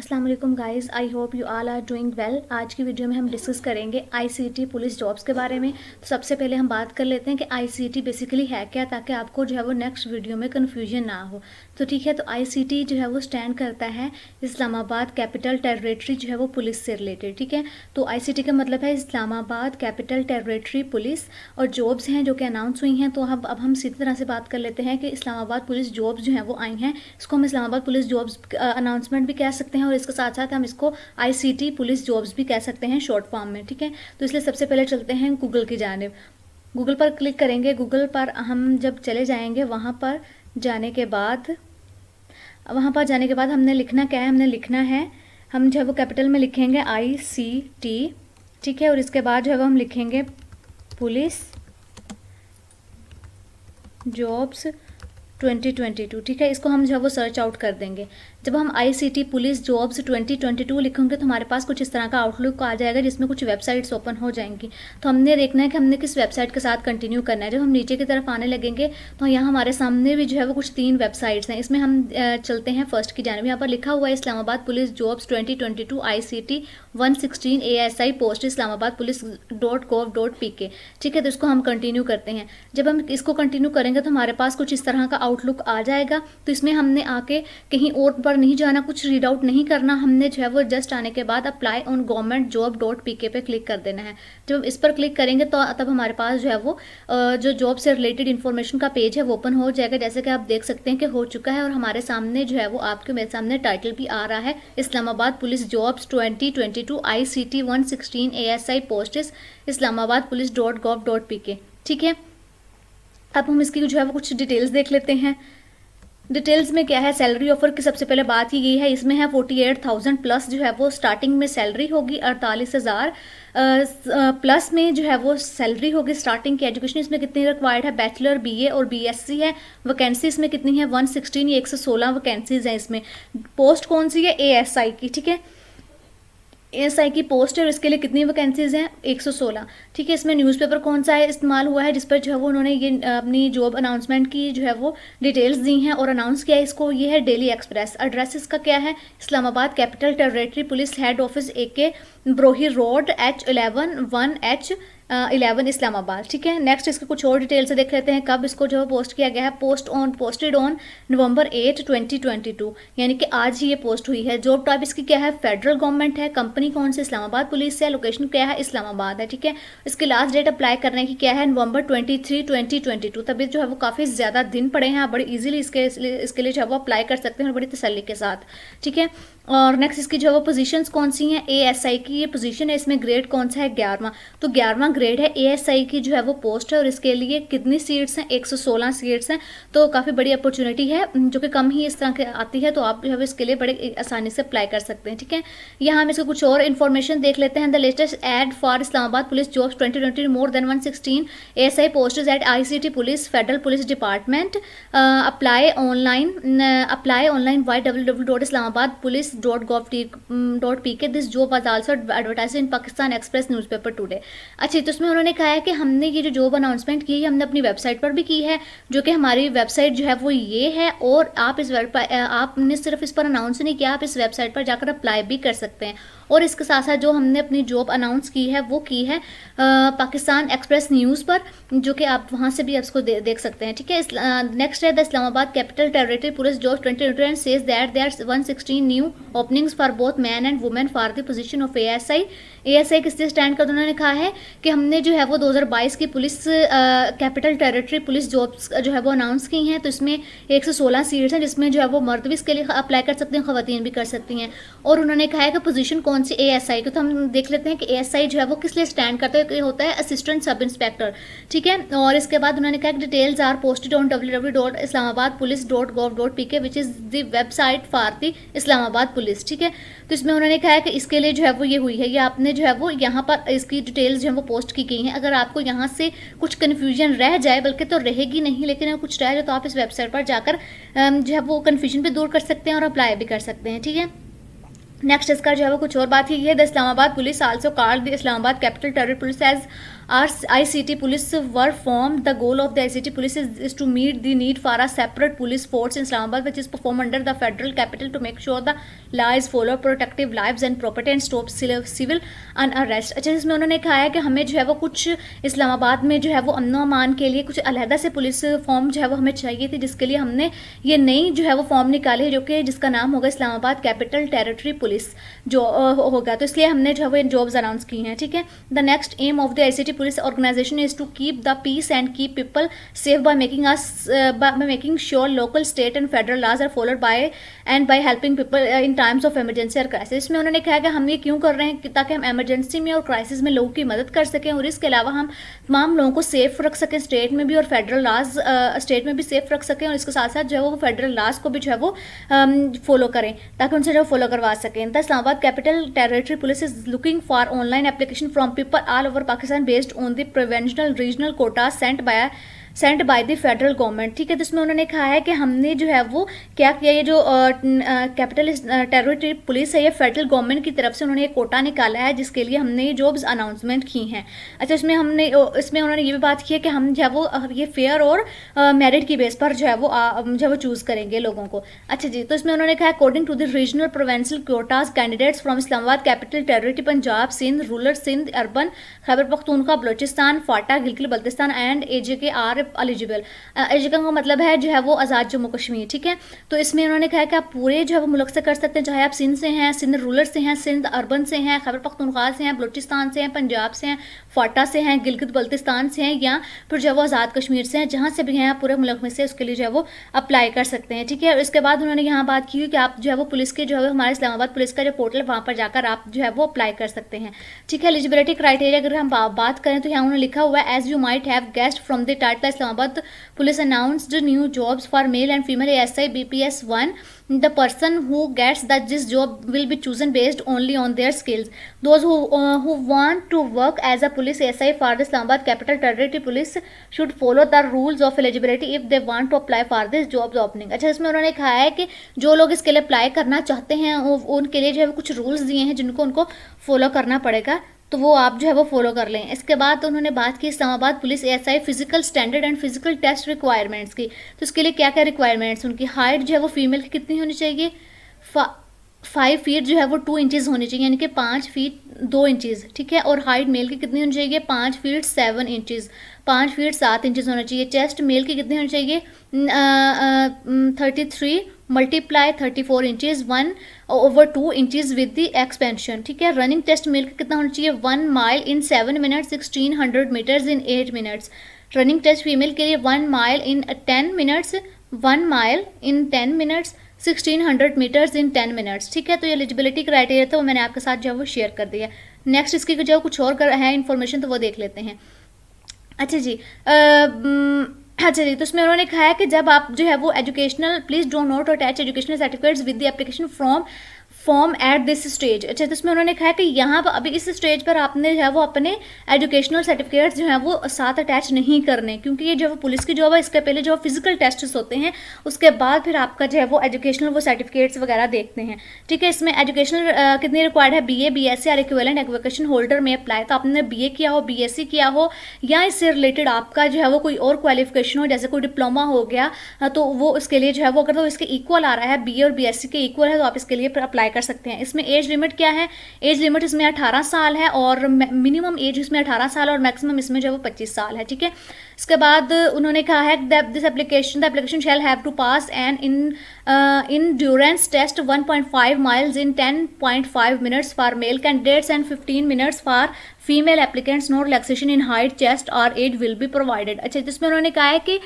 अस्सलाम वालेकुम guys, I hope you all are doing well. आज की वीडियो में हम डिस्कस करेंगे आईसीटी पुलिस जॉब्स के बारे में। तो सबसे पहले हम बात कर लेते हैं कि आईसीटी बेसिकली है क्या, ताकि आपको जो है वो नेक्स्ट वीडियो में कन्फ्यूजन ना हो। तो ठीक है, तो आईसीटी जो है वो स्टैंड करता है इस्लामाबाद कैपिटल टेरिटरी जो है वो पुलिस से रिलेटेड। ठीक है, तो आईसीटी का मतलब है इस्लामाबाद कैपिटल टेरिटरी पुलिस। और जॉब्स हैं जो कि अनाउंस हुई हैं, तो अब हम सीधी तरह से बात कर लेते हैं कि इस्लामाबाद पुलिस जॉब्स जो हैं वो आई हैं। इसको हम इस्लामाबाद पुलिस जॉब्स अनाउंसमेंट भी कह सकते हैं, और इसके साथ साथ हम इसको आईसीटी पुलिस जॉब्स भी कह सकते हैं शॉर्ट फॉर्म में। ठीक है, तो इसलिए सबसे पहले चलते हैं गूगल की जानिब। गूगल पर क्लिक करेंगे। गूगल पर हम जब चले जाएंगे, वहाँ पर जाने के बाद हमने लिखना क्या है, हम जो है वो कैपिटल में लिखेंगे आईसीटी। ठीक है, और इसके बाद जो है वो हम लिखेंगे पुलिस जॉब्स 2022। ठीक है, इसको हम जो है वो सर्च आउट कर देंगे। जब हम आईसीटी पुलिस जॉब्स 2022 लिखेंगे तो हमारे पास कुछ इस तरह का आउटलुक आ जाएगा, जिसमें कुछ वेबसाइट्स ओपन हो जाएंगी। तो हमने देखना है कि हमने किस वेबसाइट के साथ कंटिन्यू करना है। जब हम नीचे की तरफ आने लगेंगे तो यहाँ हमारे सामने भी जो है वो कुछ 3 वेबसाइट्स हैं। इसमें हम चलते हैं फर्स्ट की जानिब। यहाँ पर लिखा हुआ है Islamabad police jobs 2022 ICT 116 ASI post Islamabad police .gov.pk। ठीक है, तो इसको हम कंटिन्यू करते हैं। जब हम इसको कंटिन्यू करेंगे तो हमारे पास कुछ इस तरह का आउटलुक आ जाएगा। तो इसमें हमने आके कहीं और पर नहीं जाना, कुछ रीड आउट नहीं करना। हमने जो है वो जस्ट आने के बाद अप्लाई ऑन government.job.pk पे क्लिक कर देना है। जब हम इस पर क्लिक करेंगे तो तब हमारे पास जो है वो जो जॉब से रिलेटेड इन्फॉर्मेशन का पेज है वो ओपन हो जाएगा। जैसे कि आप देख सकते हैं कि हो चुका है, और हमारे सामने जो है वो आपके मेरे सामने टाइटल भी आ रहा है Islamabad police jobs 2022 ICT 116 ASI posts Islamabad police .gov.pk। ठीक है, अब हम इसकी जो है वो कुछ डिटेल्स देख लेते हैं। डिटेल्स में क्या है, सैलरी ऑफर की सबसे पहले बात की गई है। इसमें है 48,000 प्लस जो है वो स्टार्टिंग में सैलरी होगी। 48,000 प्लस में जो है वो सैलरी होगी स्टार्टिंग की। एजुकेशन इसमें कितनी रिक्वायर्ड है, बैचलर बीए और बीएससी है। वैकेंसी इसमें कितनी है 116 या 116 वैकेंसीज हैं इसमें। पोस्ट कौन सी है, एएसआई की। ठीक है, एएसआई की पोस्ट है और इसके लिए कितनी वैकेंसीज हैं 116। ठीक है, इसमें न्यूज़पेपर कौन सा है इस्तेमाल हुआ है, जिस पर जो है वो उन्होंने ये अपनी जॉब अनाउंसमेंट की जो है वो डिटेल्स दी हैं और अनाउंस किया है इसको। ये है डेली एक्सप्रेस। एड्रेस इसका क्या है, Islamabad capital territory police head office AK Brohi road H11 1H11 Islamabad. ठीक है, नेक्स्ट इसके कुछ और डिटेल से देख लेते हैं। कब इसको जो है पोस्ट किया गया है, पोस्टेड ऑन नवंबर 8 2022, यानी कि आज ही ये पोस्ट हुई है। जॉब टाइप इसकी क्या है, फेडरल गवर्नमेंट है। कंपनी कौन सी, इस्लामाबाद पुलिस से। लोकेशन क्या है, इस्लामाबाद है। ठीक है, इसकी लास्ट डेट अप्लाई करने की क्या है, नवंबर 23 2022। तभी जो है वो काफ़ी ज़्यादा दिन पड़े हैं, आप बड़ी ईजिली इसके लिए जो है वो अप्लाई कर सकते हैं और बड़ी तसल्ली के साथ। ठीक है, और नेक्स्ट इसकी जो है वो पोजीशंस कौन सी हैं, ASI की ये पोजीशन है। इसमें ग्रेड कौन सा है, 11वां। तो 11वां ग्रेड है। ASI की जो है वो पोस्ट है और इसके लिए कितनी सीट्स हैं, 116 सीट्स हैं। तो काफ़ी बड़ी अपॉर्चुनिटी है, जो कि कम ही इस तरह की आती है। तो आप जो है इसके लिए बड़े आसानी से अप्लाई कर सकते हैं। ठीक है, यहाँ हम इसको कुछ और इन्फॉर्मेशन देख लेते हैं। The latest ad for Islamabad police jobs 2020 more than 116 ASI posts at ICT police federal police department. Apply online www.islamabadpolice.gov.pk। This job was also advertised in Pakistan express newspaper today. अच्छा, तो इसमें उन्होंने कहा है कि हमने ये जो जॉब अनाउंसमेंट की है हमने अपनी वेबसाइट पर भी की है, जो कि हमारी वेबसाइट जो है वो ये है। और आप आपने सिर्फ इस पर अनाउंस नहीं किया, आप इस वेबसाइट पर जाकर अप्लाई भी कर सकते हैं। और इसके साथ साथ जो हमने अपनी जॉब अनाउंस की है वो की है पाकिस्तान एक्सप्रेस न्यूज़ पर, जो कि आप वहाँ से भी इसको देख सकते हैं। ठीक है, नेक्स्ट है the Islamabad capital territory police job 2020 says that there 116 new openings for both man and women for the position of ASI। ASI किससे स्टैंड कर, उन्होंने कहा है कि हमने जो है वो 2022 की police capital territory police jobs जो है वो अनाउंस की हैं। तो इसमें 116 सीट्स हैं, जिसमें जो है वो मर्द भी इसके लिए अप्लाई कर सकते हैं, खवातीन भी कर सकती हैं। और उन्होंने कहा है कि पोजीशन कौन सी, ASI की। तो हम देख लेते हैं कि ASI जो है वो किस लिए स्टैंड करता है, होता है असिस्टेंट सब इंस्पेक्टर। ठीक है, और इसके बाद उन्होंने कहा कि details are posted on www.islamabadpolice.gov.pk which is the website for the Islamabad police. ठीक है, तो इसमें उन्होंने कहा है कि इसके लिए जो है वो ये हुई है, ये आपने जो है वो यहाँ पर इसकी डिटेल्स जो है वो पोस्ट की गई हैं। अगर आपको यहाँ से कुछ कन्फ्यूजन रह जाए, बल्कि तो रहेगी नहीं, लेकिन अगर कुछ रह जाए तो आप इस वेबसाइट पर जाकर जो है वो कन्फ्यूजन भी दूर कर सकते हैं और अप्लाई भी कर सकते हैं। ठीक है, नेक्स्ट इसका जो है वो कुछ और बात ही है। The Islamabad police also called the Islamabad capital territory police as Our ICT police were formed. The goal of the ICT police is to meet the need for a separate police force in Islamabad, which is performed under the federal capital to make sure the law is followed, protective lives and property and stop civil unrest. अच्छा, इसमें उन्होंने कहा है कि हमें जो है वो कुछ इस्लामाबाद में जो है वो अमन अमान के लिए कुछ अलहदा से पुलिस फॉर्म जो है वो हमें चाहिए थी, जिसके लिए हमने ये नई जो है वो फॉर्म निकाली है, जो कि जिसका नाम होगा इस्लामाबाद कैपिटल टेरिटरी पुलिस जो होगा। तो इसलिए हमने जो है वो जॉब्स अनाउंस की हैं, ठीक है। The next aim of the ICT police organisation is to keep the peace and keep people safe by making sure local state and federal laws are followed by helping people in times of emergency और crisis. इसमें उन्होंने कहा कि हम ये क्यों कर रहे हैं, ताकि हम इमरजेंसी में और क्राइसिस में लोगों की मदद कर सकें, और इसके अलावा हम तमाम लोगों को सेफ रख सकें स्टेट में भी, और फेडरल लॉज स्टेट में भी सेफ रख सकें, और इसके साथ साथ जो है वो फेडरल लॉज को भी जो है वो फॉलो करें, ताकि उनसे जो फॉलो करवा सकें। The Islamabad capital territory police is looking for online application from people all over Pakistan based on the provincial regional quota sent by the federal government, ठीक है। तो इसमें उन्होंने कहा है कि हमने जो है वो क्या किया, ये जो कैपिटल टेरिटरी पुलिस है ये फेडरल गवर्नमेंट की तरफ से उन्होंने एक कोटा निकाला है, जिसके लिए हमने ये जॉब्स अनाउंसमेंट की हैं। अच्छा, इसमें उन्होंने ये भी बात की है कि हम जो है वो ये फेयर और मेरिट की बेस पर जो है वो चूज़ करेंगे लोगों को। अच्छा जी, तो इसमें उन्होंने कहा according to the regional provincial quotas candidates from Islamabad capital territory Punjab, Sindh, rural Sindh, urban, Khyber Pakhtunkhwa, Balochistan, FATA, Gilgit Baltistan and AJK are eligible. AJK का मतलब है जो है वो आज़ाद जम्मू कश्मीर, ठीक है। तो इसमें उन्होंने कहा कि आप पूरे जो है वो मुल्क से कर सकते हैं, चाहे आप सिंध से हैं, सिंध रूरल से हैं, सिंध अर्बन से हैं, खैबर पख्तूनख्वा से हैं, बलोचिस्तान से हैं, पंजाब से हैं, फाटा से हैं, गिलगित बल्तिस्तान से हैं, या फिर जो है वो आज़ाद कश्मीर से हैं, जहाँ से भी हैं आप पूरे मुल्क में से उसके लिए जो है वो अप्लाई कर सकते हैं, ठीक है। और इसके बाद उन्होंने यहाँ बात की कि आप जो है वो पुलिस के जो है हमारे इस्लामाबाद पुलिस का जो पोर्टल वहाँ पर जाकर आप जो है वो अप्लाई कर सकते हैं, ठीक है। एलिजिबिलिटी क्राइटेरिया अगर हम बात करें तो यहाँ उन्होंने लिखा हुआ है as you might have guessed from the title Islamabad police announced new jobs for male and female ASI BPS 1. The person who gets this job will be chosen based only on their skills. Those who want to work as a police ASI for the Islamabad Capital Territory Police should follow the rules of eligibility if they want to apply for this job opening. अच्छा, इसमें उन्होंने कहा है कि जो लोग इसके लिए अप्लाई करना चाहते हैं उनके लिए जो है कुछ रूल्स दिए हैं जिनको उनको फॉलो करना पड़ेगा, तो वो आप जो है वो फॉलो कर लें। इसके बाद उन्होंने बात की Islamabad police ASI physical standard and physical test requirements की। तो इसके लिए क्या क्या रिक्वायरमेंट्स, उनकी हाइट जो है वो फीमेल की कितनी होनी चाहिए, 5 फीट जो है वो 2 इंचज़ होनी चाहिए, यानी कि 5 फीट 2 इंचज़, ठीक है। और हाइट मेल की कितनी होनी चाहिए, 5 फीट 7 इंचज़, 5 फीट 7 इंचज़ होना चाहिए। चेस्ट मेल की कितनी होनी चाहिए, 33 multiply 34 inches 1/2 inches with the expansion, ठीक है। रनिंग टेस्ट मेल का कितना होना चाहिए, 1 mile in 7 minutes, 1600 metres in 8 minutes. Running test female के लिए 1 mile in 10 minutes, 1 mile in 10 minutes, 1600 metres in 10 minutes, ठीक है। तो ये एलिजिबिलिटी क्राइटेरिया था वो मैंने आपके साथ जो है वो शेयर कर दिया। नेक्स्ट इसकी जो कुछ और है इन्फॉर्मेशन तो वो देख लेते हैं। अच्छा जी, अच्छा जी, तो उसमें उन्होंने कहा है कि जब आप जो है वो educational please don't note attach educational certificates with the application form at this stage. अच्छा, तो इसमें उन्होंने कहा कि यहाँ पर अभी इस स्टेज पर आपने जो है वो अपने एजुकेशनल सर्टिफिकेट्स जो है वो साथ अटैच नहीं करने, क्योंकि ये जो पुलिस की जॉब है इसके पहले जो फिजिकल टेस्ट्स होते हैं उसके बाद फिर आपका जो है वो एजुकेशनल वो सर्टिफिकेट्स वगैरह देखते हैं, ठीक है। इसमें एजुकेशनल कितनी रिक्वायर्ड है, BA BSc और इक्विवेलेंट एजुकेशन होल्डर में अप्लाई। तो आपने BA किया हो, BSc किया हो, या इससे रिलेटेड आपका जो है वो कोई और क्वालिफिकेशन हो, जैसे कोई डिप्लोमा हो गया, तो वो उसके लिए जो है वो अगर तो इसके इक्वल आ रहा है, BA और BSc के इक्वल है, तो आप इसके लिए अप्लाई कर सकते हैं। इसमें एज लिमिट क्या है, एज लिमिट इसमें 18 साल है, और मिनिमम एज इसमें 18 साल और मैक्सिमम इसमें जो है वो 25 साल है, ठीक है। इसके बाद उन्होंने कहा है the application shall have to pass an endurance test 1.5 miles in 10.5 minutes for male candidates and 15 minutes for female applicants. No relaxation in height, chest और एज विल बी प्रोवाइडेड। अच्छा, जिसमें उन्होंने कहा है कि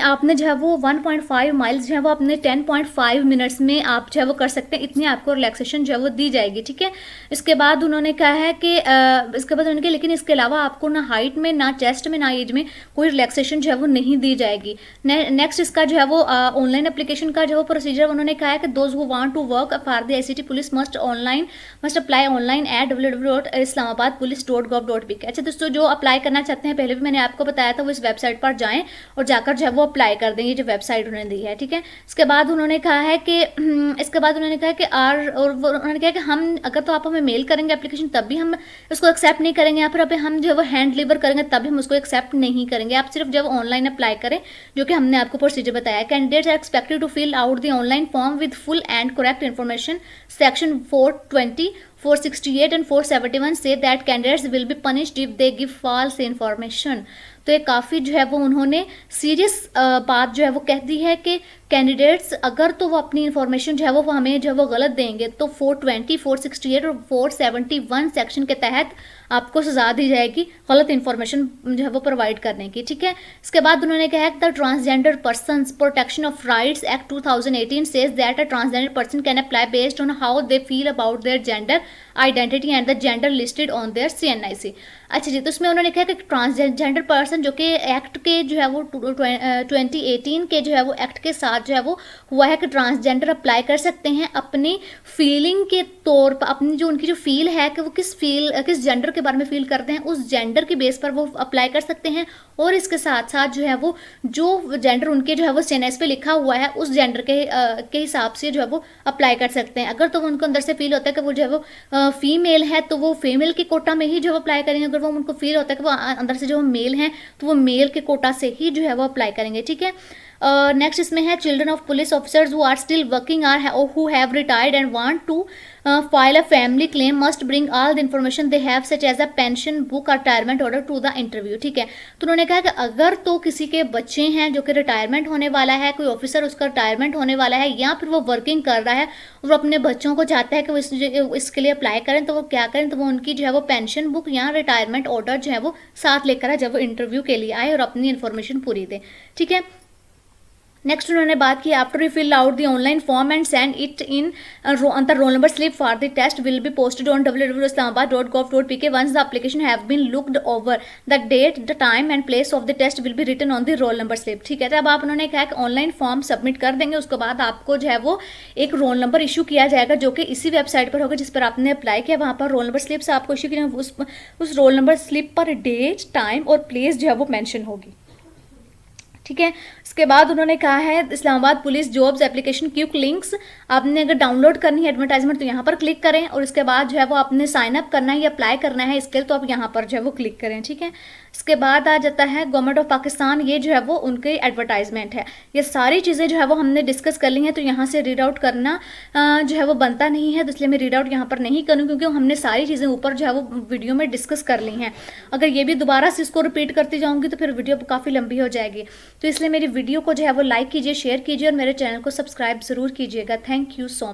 आपने जो है वो 1.5 माइल्स जो है वो अपने 10.5 मिनट्स में आप जो है वो कर सकते हैं, इतनी आपको रिलैक्सेशन जो है वो दी जाएगी, ठीक है। इसके बाद उन्होंने कहा है कि इसके बाद उनके लेकिन इसके अलावा आपको ना हाइट में, ना चेस्ट में, ना एज में कोई कोई रिलैक्सेशन जो है वो नहीं दी जाएगी। नेक्स्ट इसका जो है वो ऑनलाइन एप्लीकेशन का जो है प्रोसीजर उन्होंने कहा है कि those who want to work for the ICT police must apply online at www.islamabadpolice.gov.bk। अच्छा दोस्तों, जो अप्लाई करना चाहते हैं, पहले भी मैंने आपको बताया था, वो इस वेबसाइट पर जाएं और जाकर जो है वो अप्लाई कर देंगे, जो वेबसाइट उन्होंने दी है। ठीक है, इसके बाद उन्होंने कहा है कि उन्होंने कहा कि हम अगर तो आप हमें मेल करेंगे एप्लीकेशन तब भी हम उसको एक्सेप्ट नहीं करेंगे, या फिर अभी हम जो है वो हैंड डिलीवर करेंगे तब भी हम उसको एक्सेप्ट नहीं करेंगे। आप सिर्फ जब ऑनलाइन अप्लाई करें, जो कि हमने आपको प्रोसीजर बताया। Candidates are expected to fill out the online form with full and correct information. Section 420, 468 and 471 say that candidates will be punished if they give false information। तो ये काफ़ी जो है वो उन्होंने सीरियस बात जो है वो कह दी है कि कैंडिडेट्स अगर तो वो अपनी इन्फॉर्मेशन जो है वो हमें जो है वो गलत देंगे तो 420, 468 और 471 सेक्शन के तहत आपको सजा दी जाएगी गलत इन्फॉर्मेशन जो है वो प्रोवाइड करने की। ठीक है, इसके बाद उन्होंने कहा the transgender persons protection of rights act 2018 says that a transgender person can apply based on how they feel about their gender identity and the gender listed on their CNIC। अच्छा जी, तो उसमें उन्होंने कहा कि ट्रांसजेंडर पर्सन जो कि act के जो है वो 2018 के जो है वो एक्ट के साथ जो है वो हुआ है कि ट्रांसजेंडर अप्लाई कर सकते हैं अपनी फीलिंग के तौर पर, अपनी जो उनकी जो फील है कि वो किस जेंडर के बारे में फील करते हैं, उस जेंडर के बेस पर वो अप्लाई कर सकते हैं। और इसके साथ साथ जो है वो जो जेंडर उनके जो है वो CNS पे लिखा हुआ है उस जेंडर के हिसाब से जो है वो अप्लाई कर सकते हैं। अगर तो उनको अंदर से फील होता है कि वो जो है वो फीमेल है तो वो फीमेल के कोटा में ही जो है अप्लाई करेंगे। अगर वो उनको फील होता है कि वो अंदर से जो मेल हैं तो वो मेल के कोटा से ही जो है वो अप्लाई करेंगे। ठीक है, नेक्स्ट इसमें है children of police officers who are still working or who have retired and want to file a family claim must bring all the information they have such as a pension book retirement order to the interview. ठीक है, तो उन्होंने कहा कि अगर तो किसी के बच्चे हैं जो कि रिटायरमेंट होने वाला है, कोई ऑफिसर उसका रिटायरमेंट होने वाला है, या फिर वो वर्किंग कर रहा है और वो अपने बच्चों को चाहता है कि वो इसके लिए अप्लाई करें, तो वो क्या करें, तो वो उनकी जो है वो पेंशन बुक या रिटायरमेंट ऑर्डर जो है वो साथ लेकर आए जब वो इंटरव्यू के लिए आए और अपनी इन्फॉर्मेशन पूरी दें। ठीक है, नेक्स्ट उन्होंने बात की after you fill out the online form and send it in the roll number slip for the test will be posted on www.islamabad.gov.pk once the application have been looked over the date the time and place of the test will be written on the roll number slip। ठीक है, तब आप उन्होंने कहा कि online form submit कर देंगे, उसके बाद आपको जो है वो एक रोल नंबर इशू किया जाएगा जो कि इसी वेबसाइट पर होगा जिस पर आपने अप्लाई किया। वहाँ पर रोल नंबर स्लिप से आपको इशू किया, उस रोल नंबर स्लिप पर डेट, टाइम और प्लेस जो है वो मैंशन होगी। ठीक है, इसके बाद उन्होंने कहा है Islamabad police jobs application quick links आपने अगर डाउनलोड करनी है एडवर्टाइजमेंट तो यहाँ पर क्लिक करें, और इसके बाद जो है वो आपने साइन अप करना है या अप्लाई करना है इसके लिए तो आप यहाँ पर जो है वो क्लिक करें। ठीक है, इसके बाद आ जाता है गवर्नमेंट ऑफ पाकिस्तान, ये जो है वो उनकी एडवर्टाइजमेंट है। ये सारी चीज़ें जो है वो हमने डिस्कस कर ली हैं, तो यहाँ से रीड आउट करना जो है वो बनता नहीं है, तो इसलिए मैं रीड आउट यहाँ पर नहीं करूँ क्योंकि हमने सारी चीज़ें ऊपर जो है वो वीडियो में डिस्कस कर ली हैं। अगर ये भी दोबारा से इसको रिपीट करती जाऊँगी तो फिर वीडियो काफ़ी लंबी हो जाएगी, तो इसलिए मेरी वीडियो को जो है वो लाइक कीजिए, शेयर कीजिए और मेरे चैनल को सब्सक्राइब ज़रूर कीजिएगा। Thank you so much.